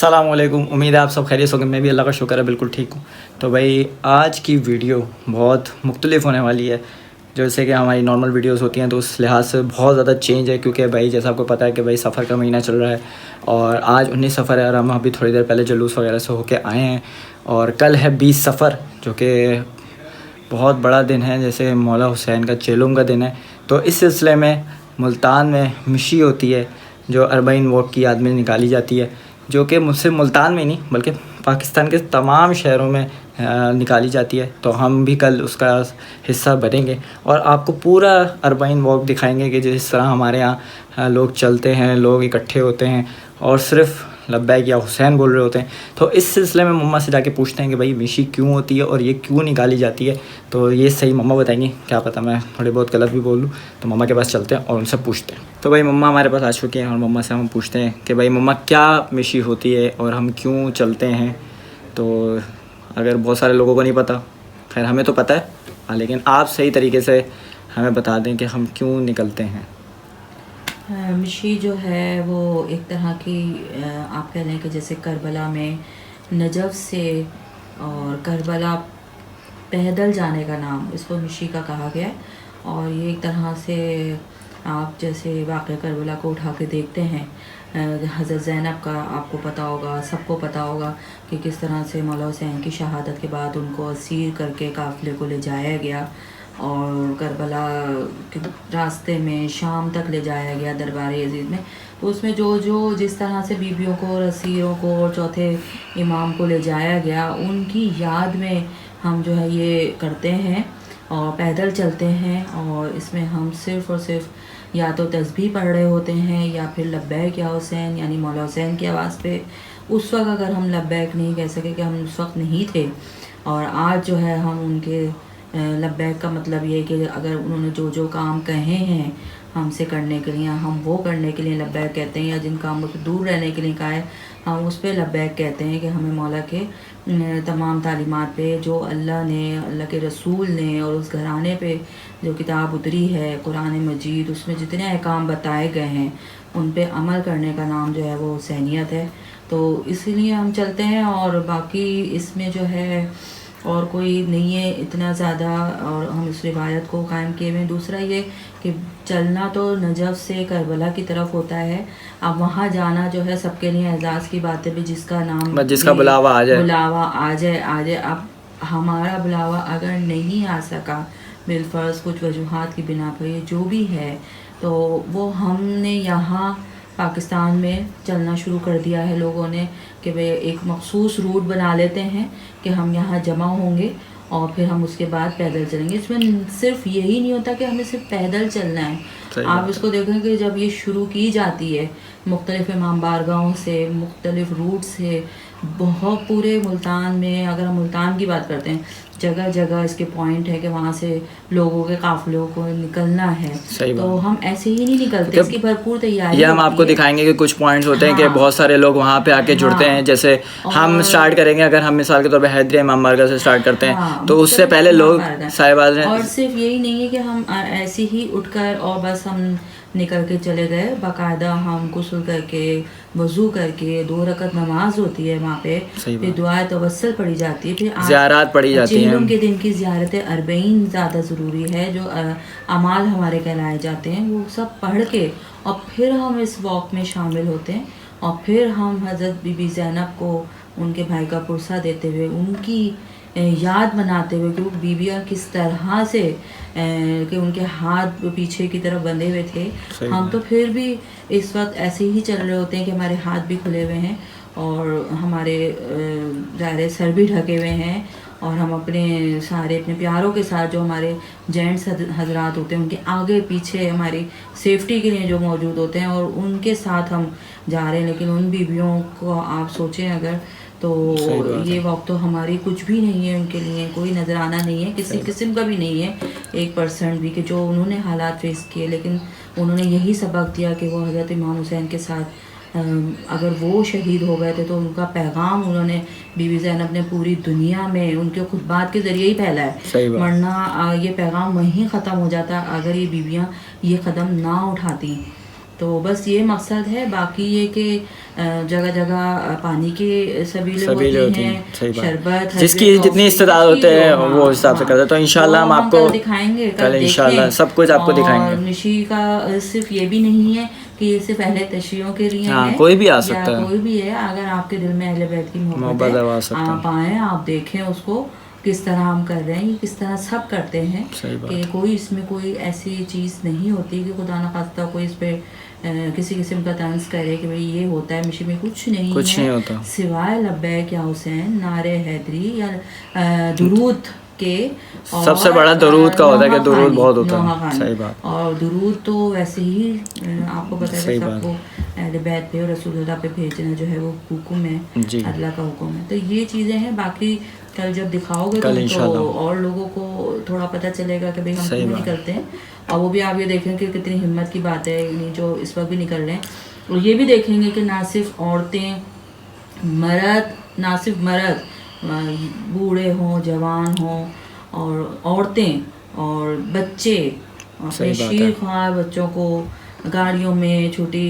अस्सलामुअलैकुम। उम्मीद है आप सब खैरियत होंगे। मैं भी अल्लाह का शुक्र है बिल्कुल ठीक हूँ। तो भाई आज की वीडियो बहुत मुख्तलिफ होने वाली है। जैसे कि हमारी नॉर्मल वीडियोस होती हैं तो उस लिहाज से बहुत ज़्यादा चेंज है, क्योंकि भाई जैसा आपको पता है कि भाई सफ़र का महीना चल रहा है और आज 19 सफ़र है और हम अभी थोड़ी देर पहले जुलूस वगैरह से होके आए हैं। और कल है 20 सफ़र, जो कि बहुत बड़ा दिन है, जैसे मौला हुसैन का चेलुम का दिन है। तो इस सिलसिले में मुल्तान में मिशी होती है जो 40 वोट की याद में निकाली जाती है, जो कि मुझसे मुल्तान में नहीं बल्कि पाकिस्तान के तमाम शहरों में निकाली जाती है। तो हम भी कल उसका हिस्सा बनेंगे और आपको पूरा 40 वॉक दिखाएंगे कि जिस तरह हमारे यहाँ लोग चलते हैं, लोग इकट्ठे होते हैं और सिर्फ़ लब्बैक या हुसैन बोल रहे होते हैं। तो इस सिलसिले में मम्मा से जाके पूछते हैं कि भाई मिशी क्यों होती है और ये क्यों निकाली जाती है। तो ये सही मम्मा बताएंगी, क्या पता मैं थोड़ी बहुत गलत भी बोल लूँ। तो मम्मा के पास चलते हैं और उनसे पूछते हैं। तो भाई मम्मा हमारे पास आ चुके हैं और मम्मा से हम पूछते हैं कि भाई मम्मा क्या मिशी होती है और हम क्यों चलते हैं। तो अगर बहुत सारे लोगों को नहीं पता, खैर हमें तो पता है, लेकिन आप सही तरीके से हमें बता दें कि हम क्यों निकलते हैं। मिशी जो है वो एक तरह की आप कह लें कि जैसे करबला में नजफ़ से और करबला पैदल जाने का नाम इसको मिशी का कहा गया है। और ये एक तरह से आप जैसे वाक़या करबला को उठा के देखते हैं, हज़रत ज़ैनब का आपको पता होगा, सबको पता होगा कि किस तरह से मौला हुसैन की शहादत के बाद उनको असीर करके काफ़िले को ले जाया गया और करबला के रास्ते में शाम तक ले जाया गया दरबार यजीद में। तो उसमें जो जिस तरह से बीबियों को और असीरों को और चौथे इमाम को ले जाया गया, उनकी याद में हम जो है ये करते हैं और पैदल चलते हैं। और इसमें हम सिर्फ़ और सिर्फ या तो तस्बीह पढ़ रहे होते हैं या फिर लब्बैक या हुसैन यानी मौला हुसैन की आवाज़ पे। उस वक्त अगर हम लब्बैक नहीं कह सके कि हम उस वक्त नहीं थे, और आज जो है हम उनके लब्बैक का मतलब ये है कि अगर उन्होंने जो काम कहे हैं हमसे करने के लिए, हम वो करने के लिए लब्बैक कहते हैं, या जिन कामों से दूर रहने के लिए कहा है हम उस पर लब्बैक कहते हैं कि हमें मौला के तमाम तालीमात पे जो अल्लाह ने, अल्लाह के रसूल ने और उस घराने पे जो किताब उतरी है कुरान मजीद, उसमें जितने अहकाम बताए गए हैं उन पे अमल करने का नाम जो है वो हुसैनियत है। तो इसीलिए हम चलते हैं। और बाकी इसमें जो है और कोई नहीं है इतना ज़्यादा, और हम इस रिवायत को कायम किए हुए। दूसरा ये कि चलना तो नजफ़ से करबला की तरफ होता है, अब वहाँ जाना जो है सबके लिए एजाज़ की बात है भी, जिसका नाम जिसका बुलावा आ जाए। अब हमारा बुलावा अगर नहीं आ सका बिलफ़र्ज़ कुछ वजूहात की बिना पर, ये जो भी है, तो वो हमने यहाँ पाकिस्तान में चलना शुरू कर दिया है लोगों ने कि भाई एक मखसूस रूट बना लेते हैं कि हम यहाँ जमा होंगे और फिर हम उसके बाद पैदल चलेंगे। इसमें सिर्फ यही नहीं होता कि हमें सिर्फ पैदल चलना है। आप इसको देखें कि जब ये शुरू की जाती है मुख्तलिफ इमाम बारगाहों से, मुख्तलिफ रूट से, बहुत पूरे मुल्तान में, अगर हम मुल्तान की बात करते हैं, जगह जगह इसके पॉइंट है कि वहाँ से लोगों के काफ़िलों को निकलना है। तो हम ऐसे ही नहीं निकलते, इसकी भरपूर तैयारी। ये हम आपको दिखाएंगे कि कुछ पॉइंट्स होते हैं कि बहुत सारे लोग वहाँ पे आके जुड़ते हैं। जैसे हम स्टार्ट करेंगे, अगर हम मिसाल के तौर पे हैदरी इमाम बारगाह से स्टार्ट करते हैं तो उससे पहले लोग साहिबाज ने। और सिर्फ यही नहीं है कि हम ऐसे ही उठकर और बस हम निकल के चले गए, बाकायदा हम गुस्ल करके वज़ू करके 2 रकत नमाज होती है वहाँ पे, फिर दुआए तवस्सुल पढ़ी जाती है, फिर ज़ियारत पढ़ी जाती है। चेलुम के दिन की ज़ियारत 40 ज़्यादा ज़रूरी है, जो अमाल हमारे कहलाए जाते हैं, वो सब पढ़ के और फिर हम इस वॉक में शामिल होते हैं। और फिर हम हज़रत बीबी ज़ैनब को उनके भाई का पुरसा देते हुए, उनकी याद मनाते हुए कि वो बीबियाँ किस तरह से कि उनके हाथ पीछे की तरफ बंधे हुए थे, हम तो फिर भी इस वक्त ऐसे ही चल रहे होते हैं कि हमारे हाथ भी खुले हुए हैं और हमारे ज़ाहिर सर भी ढके हुए हैं, और हम अपने अपने प्यारों के साथ, जो हमारे जेंट्स हजरात होते हैं, उनके आगे पीछे हमारी सेफ्टी के लिए जो मौजूद होते हैं, और उनके साथ हम जा रहे हैं। लेकिन उन बीबियों को आप सोचें अगर, तो ये वक्त तो हमारी कुछ भी नहीं है, उनके लिए कोई नजराना नहीं है, किसी किस्म का भी नहीं है 1% भी, कि जो उन्होंने हालात फेस किए। लेकिन उन्होंने यही सबक दिया कि वो हज़रत इमाम हुसैन के साथ अगर वो शहीद हो गए थे तो उनका पैगाम उन्होंने बीबी ज़ैनब ने पूरी दुनिया में उनके खुतबात के ज़रिए ही फैला है, वरना ये पैगाम वहीं ख़त्म हो जाता अगर ये बीबियाँ ये कदम ना उठाती। तो बस ये मकसद है। बाकी ये कि जगह जगह पानी के सबीले होते हैं, सही बात। शरबत, जिसकी हलवे, जितनी टॉफ़ी, इस्तेदाद होते जिसकी हैं जो, वो हिसाब से करते हैं। तो इंशाल्लाह हम आपको कल दिखाएंगे, कल इंशाल्लाह देखें। सब कुछ आपको दिखाएंगे। और निशी का सिर्फ ये भी नहीं है कि ये सिर्फ अहले तशरीयों के लिए हाँ, है, कोई भी आ या सकता है, कोई भी है। अगर आपके दिल में अहले बैत की मोहब्बत मोहब्बत आ है, सकता है। आप आएँ, आप देखें उसको किस तरह हम कर रहे हैं, ये किस तरह सब करते हैं। सही बात। कि कोई इसमें कोई ऐसी चीज़ नहीं होती कि खुदा न खास्ता कोई इस पे किसी किस्म का तंज करे कि भाई ये होता है। मिशी में कुछ नहीं है होता सिवाय लब्बैक या हुसैन, नारे हैदरी या दुरूद के। और सबसे बड़ा दुरूद का होता है कि दुरूद नौहाखानी, बहुत होता है। नौहाखानी। सही बात। और दुरूद तो वैसे ही आपको पता है सही कि बात। सबको अहले बैत पे और रसूलुल्लाह पे भेजना जो है वो हुक्म है, जी। अल्लाह का हुक्म है। तो ये चीज़ें हैं। बाकी कल जब दिखाओगे कल तो इंशाल्लाह और लोगों को थोड़ा पता चलेगा कि भाई हम सही क्यों बात। निकलते हैं। और वो भी आप ये देखें कि कितनी हिम्मत की बात है, यानी जो इस वक्त भी निकल रहे हैं। और ये भी देखेंगे कि ना सिर्फ औरतें, मर्द, ना सिर्फ मर्द, बूढ़े हों, जवान हों, और औरतें और बच्चे अपने शीर ख्वार बच्चों को गाड़ियों में, छोटी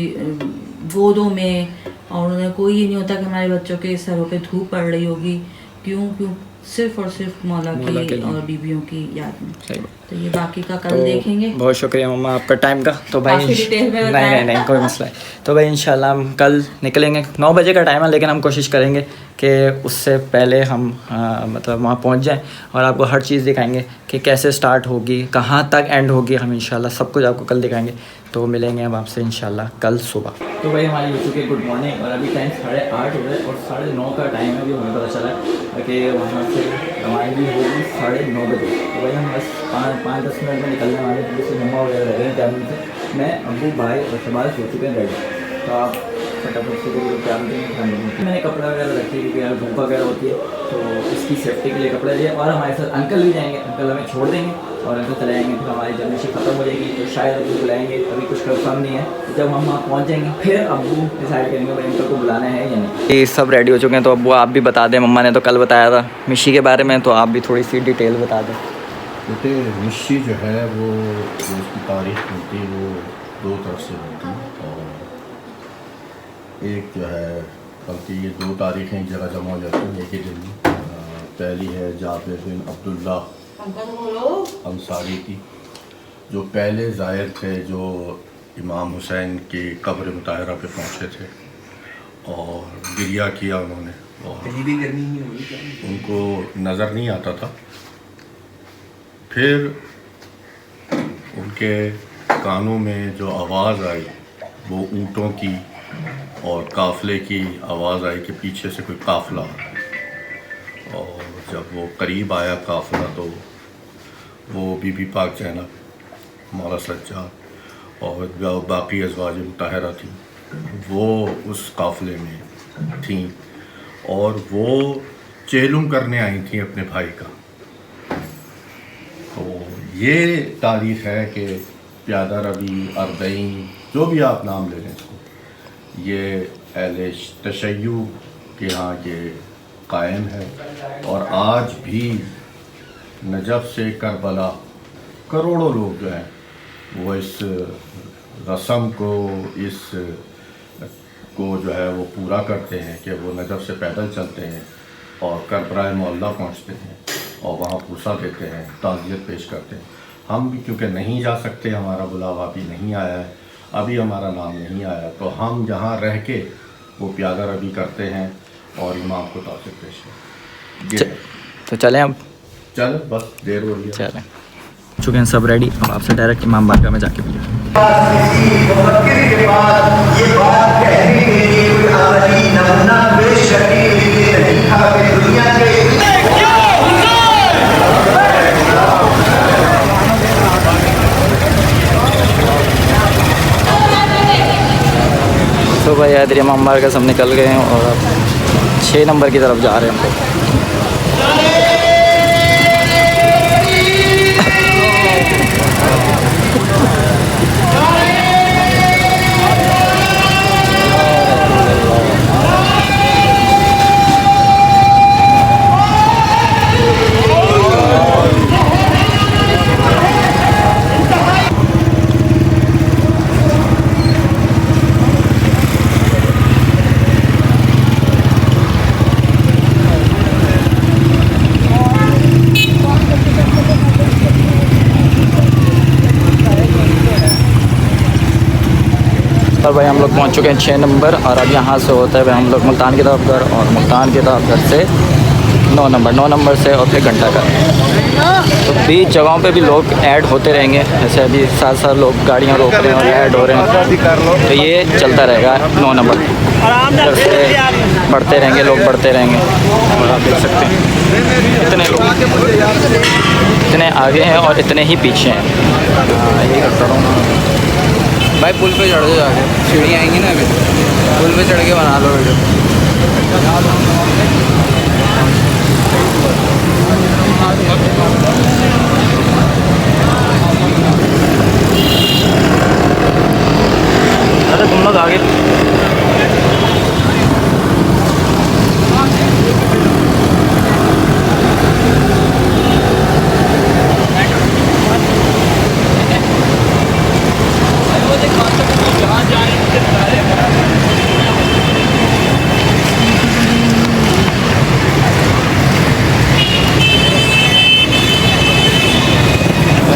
गोदों में, और उन्हें कोई ये नहीं होता कि हमारे बच्चों के सरों पे धूप पड़ रही होगी। क्यों क्यों सिर्फ और सिर्फ मौला की और बीबियों की याद में। सही बात। तो ये बाकी का कल देखेंगे। बहुत शुक्रिया मम्मा आपका टाइम का। तो भाई नहीं कोई मसला है। तो भाई इंशाल्लाह हम कल निकलेंगे। 9 बजे का टाइम है, लेकिन हम कोशिश करेंगे कि उससे पहले हम मतलब वहाँ पहुँच जाएं और आपको हर चीज़ दिखाएंगे कि कैसे स्टार्ट होगी, कहाँ तक एंड होगी। हम इंशाल्लाह सब कुछ आपको कल दिखाएंगे। तो मिलेंगे हम आपसे इंशाल्लाह कल सुबह। तो भाई हमारी हो चुकी है गुड मॉर्निंग, और अभी टाइम 8:30 हो रहा है और 9:30 का टाइम है। अभी हमें पता चला है कि वहाँ से हमारी होगी 9:30 बजे। तो भाई हम बस 5-10 मिनट में निकलने वाले हैं। जैसे मम्मा वगैरह रह गए हैं कैबिन से, मैं अब्बू भाई और शबाज हो चुके हैं रेडी। तो आप फटाफट से कैबिन मैंने कपड़ा वगैरह रखे क्योंकि यार धूप वगैरह होती है, तो इसकी सेफ्टी के लिए कपड़े लिए। और हमारे साथ अंकल भी जाएंगे, अंकल हमें छोड़ देंगे और अंकल चले जाएंगे। फिर हमारी जर्नी ख़त्म हो जाएगी, तो शायद अब्बू बुलाएंगे, अभी कुछ कंफर्म नहीं है। जब हम वहाँ पहुँच जाएंगे फिर अब्बू डिसाइड करेंगे भाई अंकल को बुलाना है या नहीं। ये सब रेडी हो चुके हैं, तो अब्बू आप भी बता दें। मम्मा ने तो कल बताया था मिशी के बारे में, तो आप भी थोड़ी सी डिटेल बता दें। बेटे मिशी जो है वो जो उसकी तारीख बनती है वो 2 तरफ से बनती है। और एक जो है, बल्कि ये 2 तारीखें एक जगह जमा हो जाती हैं एक ही दिन में। पहली है जाबिर बिन अब्दुल्ला अंसारी की, जो पहले ज़ायर थे जो इमाम हुसैन की कब्र मुताहरा पे पहुँचे थे और गिरिया किया उन्होंने, और उनको नज़र नहीं आता था। फिर उनके कानों में जो आवाज़ आई वो ऊँटों की और काफ़िले की आवाज़ आई कि पीछे से कोई काफ़िला आ रहा है। और जब वो करीब आया काफ़िला, तो वो बीबी पाक ज़ैनब, मौला सज्जाद और जो बाकी अज़वाज मुताहरा थी वो उस काफ़िले में थीं, और वो चेलुम करने आई थी अपने भाई का। तो ये तारीख़ है कि प्यादा रबी, अरबईन, जो भी आप नाम ले लें इसको, ये अहले तशय्युअ के यहाँ ये कायम है। और आज भी नजफ़ से करबला करोड़ों लोग जो हैं वो इस रस्म को, इस को जो है वो पूरा करते हैं कि वो नजफ़ से पैदल चलते हैं और करबला मोहल्ला पहुँचते हैं और वहाँ पूसा देते हैं, ताज़ियत पेश करते हैं। हम भी क्योंकि नहीं जा सकते, हमारा बुलावा भी नहीं आया है, अभी हमारा नाम नहीं आया, तो हम जहाँ रह के वो प्यादा रबी करते हैं और इमाम को ताज़ियत पेश करते हैं। तो चलें अब, चल बस देर हो रही है। चलें, चुके हैं सब रेडी। अब आपसे डायरेक्ट इमाम बारगाह में जाके मिले। तो भाई हैदरी इमाम बारगाह से हम निकल गए हैं और अब 6 नंबर की तरफ जा रहे हैं हम लोग। और भाई हम लोग पहुंच चुके हैं 6 नंबर और अब यहाँ से होता है भाई हम लोग मुल्तान की तरफ घर और मुल्तान की तरफ घर से 9 नंबर से और फिर घंटा घर। तो बीच जगहों पे भी लोग ऐड होते रहेंगे, जैसे अभी साथ साथ लोग गाड़ियाँ रोक रहे हैं और ऐड हो रहे हैं। तो ये चलता रहेगा 9 नंबर घर से बढ़ते रहेंगे, लोग बढ़ते रहेंगे। और आप देख सकते हैं इतने लोग इतने आगे हैं और इतने ही पीछे हैं। यही करता रहूँ भाई पुल पे चढ़ जाओ, आगे सीढ़ी आएंगी ना, अभी पुल पे चढ़ के बना लो वीडियो। अरे तुम लोग आगे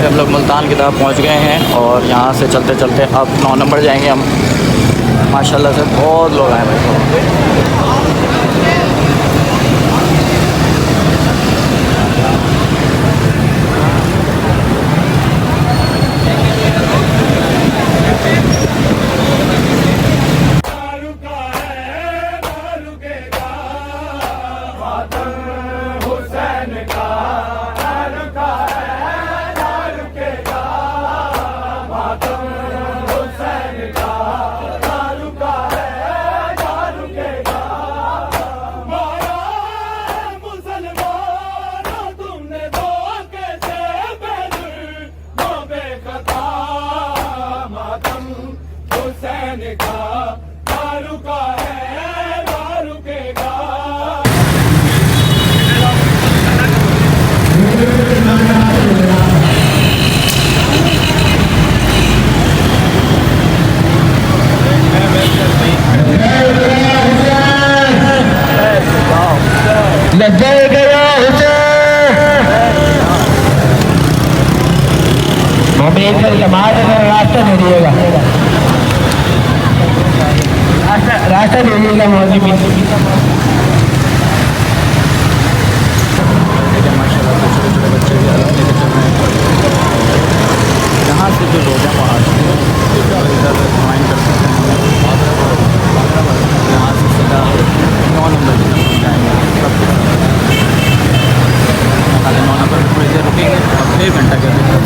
हम लोग मुल्तान की तरफ पहुंच गए हैं और यहाँ से चलते चलते अब 9 नंबर जाएंगे हम। माशाल्लाह से बहुत लोग आए भाई। रास्ता दे दिएगा, रास्ता दे दिएगा मौजूद। यहाँ से जो लोग हैं वो इधर ज्वाइन कर सकते हैं। यहाँ से सीधा 9 नंबर की तरफ जाएंगे। खाली 9 नंबर पर थोड़ी देर रुकेंगे और 1 घंटा के भीतर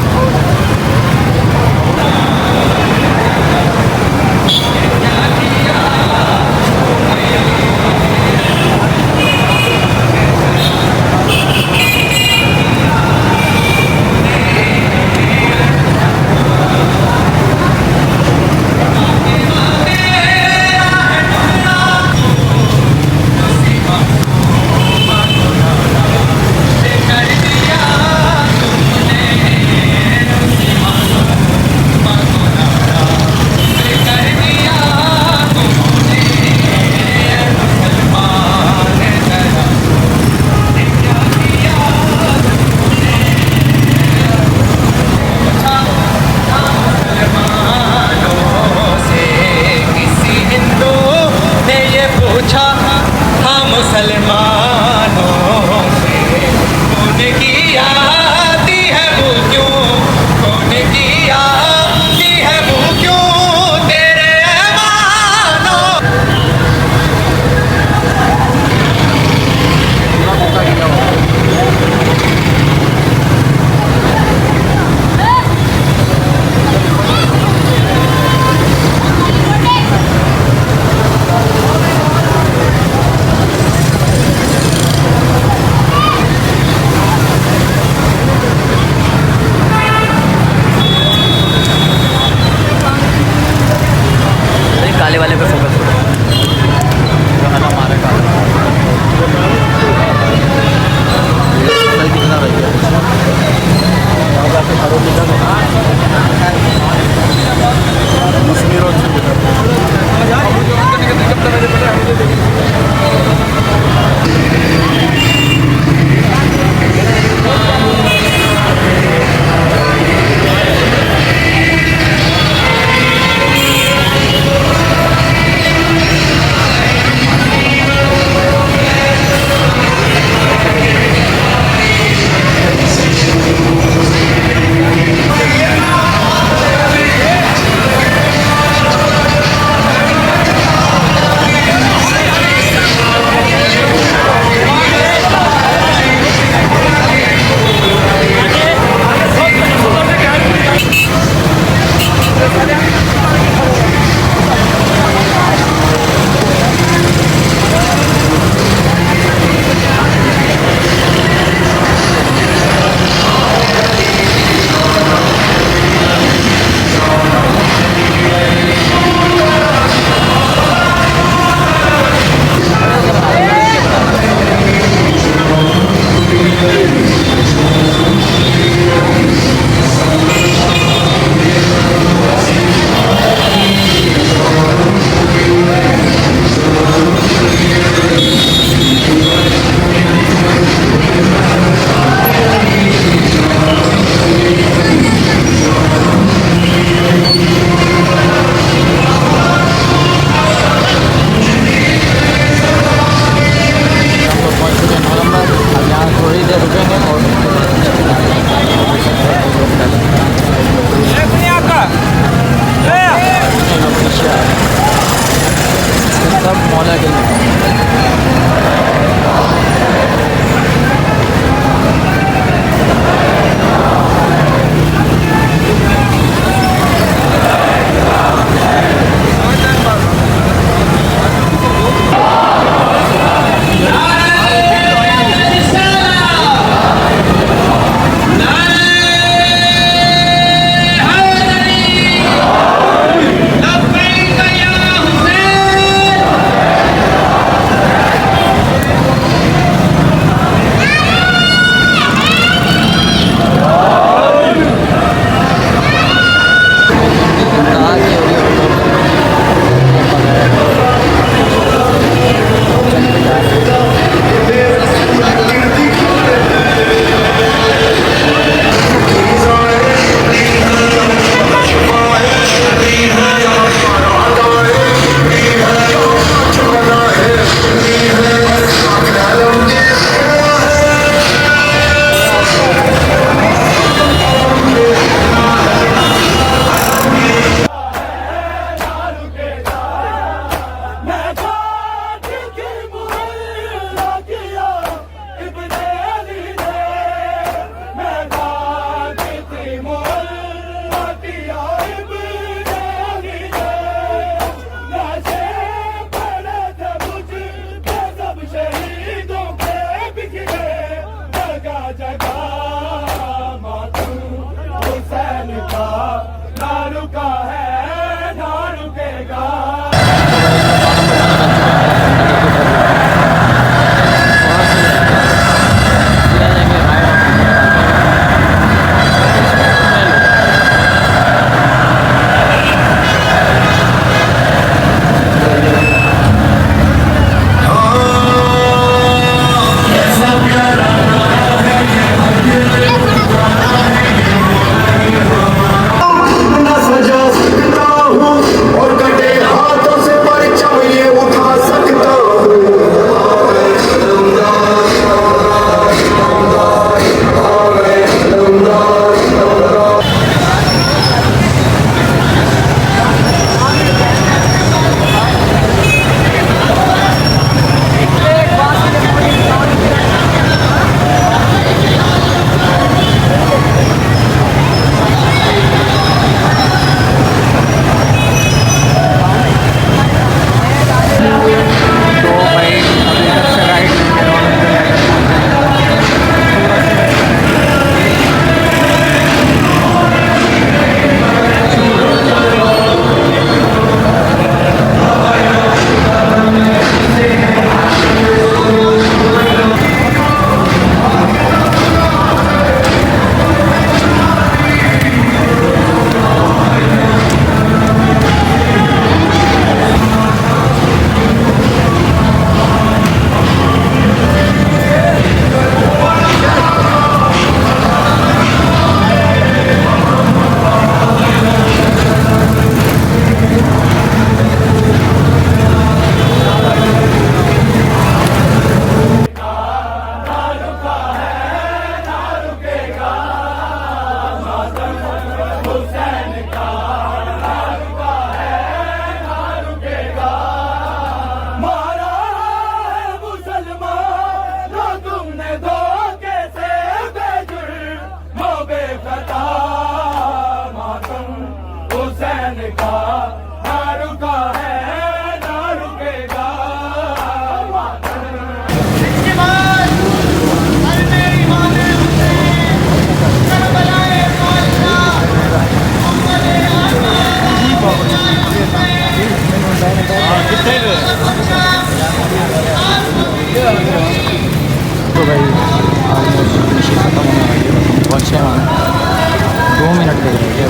2 मिनट के लिए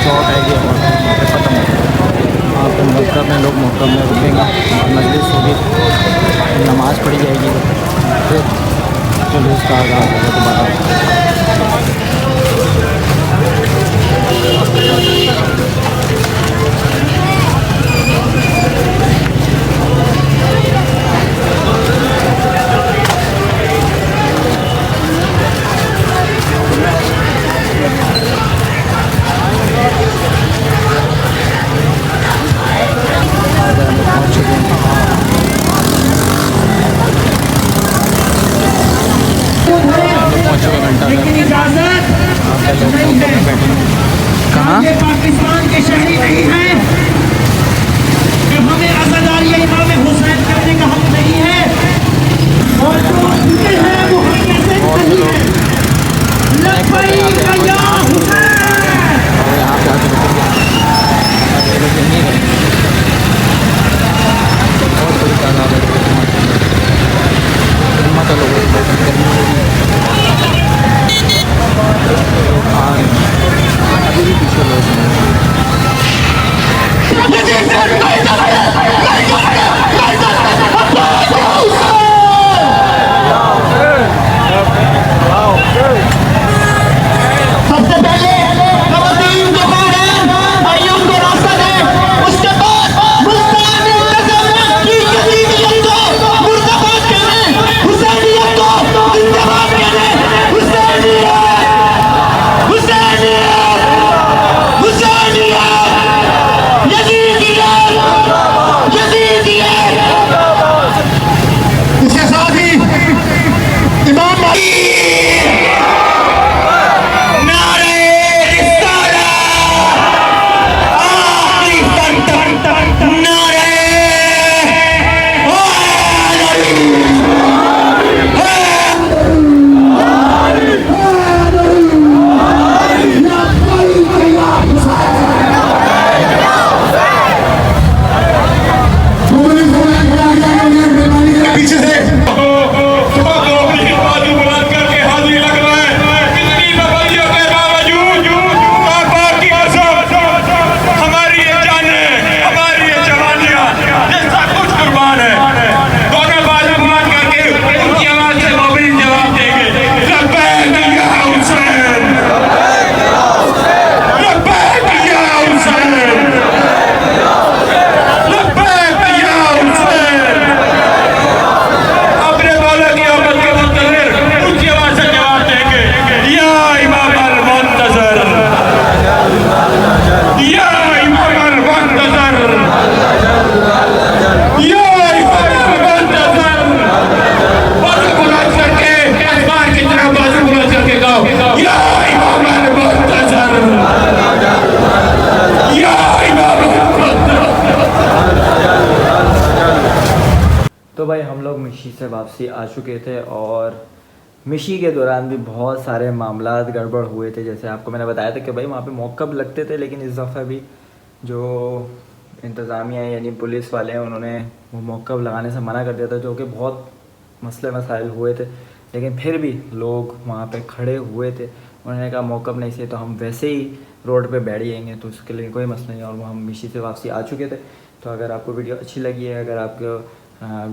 चौक आएगी और वहाँ पे ख़त्म हो जाएगा। वहाँ पर मक्का में लोग मक्का में रुकेंगे और मजलिस होगी, नमाज़ पढ़ी जाएगी, फिर जुलूस का आगाज़ होगा दोबारा। लेकिन इजाजत कहाँ ये पाकिस्तान के शहरी नहीं है कि हमें आज़ादारी इमाम हुसैन करने का हक नहीं है, और जो हुए हैं वो हमसे नहीं है। लब्बैक या हुसैन। सबसे पहले खवातीन को पाएं, भाइयों को रास्ता दें, उसके बाद मुल्तानी नज़म की कदीमियत को मुर्दाबाद करें, हुसैनियत को जिंदाबाद करें, हुसैनियत, हुसैनियत, हुसैनियत, यजीदियत, यजीदियत। इसके साथ ही इमाम पीछे से तो भाई हम लोग मिशी से वापसी आ चुके थे और मिशी के दौरान भी बहुत सारे मामलात गड़बड़ हुए थे। जैसे आपको मैंने बताया था कि भाई वहाँ पे मौक़िफ़ लगते थे, लेकिन इस दफ़ा भी जो इंतज़ामिया यानी पुलिस वाले हैं उन्होंने वो मौक़िफ़ लगाने से मना कर दिया था, जो कि बहुत मसले मसाइल हुए थे। लेकिन फिर भी लोग वहाँ पे खड़े हुए थे, उन्होंने कहा मौक़िफ़ नहीं से तो हम वैसे ही रोड पे बैठ जाएंगे, तो उसके लिए कोई मसला नहीं। और वो हम मिशी से वापसी आ चुके थे। तो अगर आपको वीडियो अच्छी लगी है, अगर आपको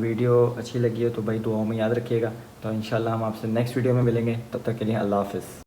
वीडियो अच्छी लगी है तो भाई दुआओं में याद रखिएगा। तो इंशाल्लाह हम आपसे नेक्स्ट वीडियो में मिलेंगे, तब तक के लिए अल्लाह हाफ़िज़।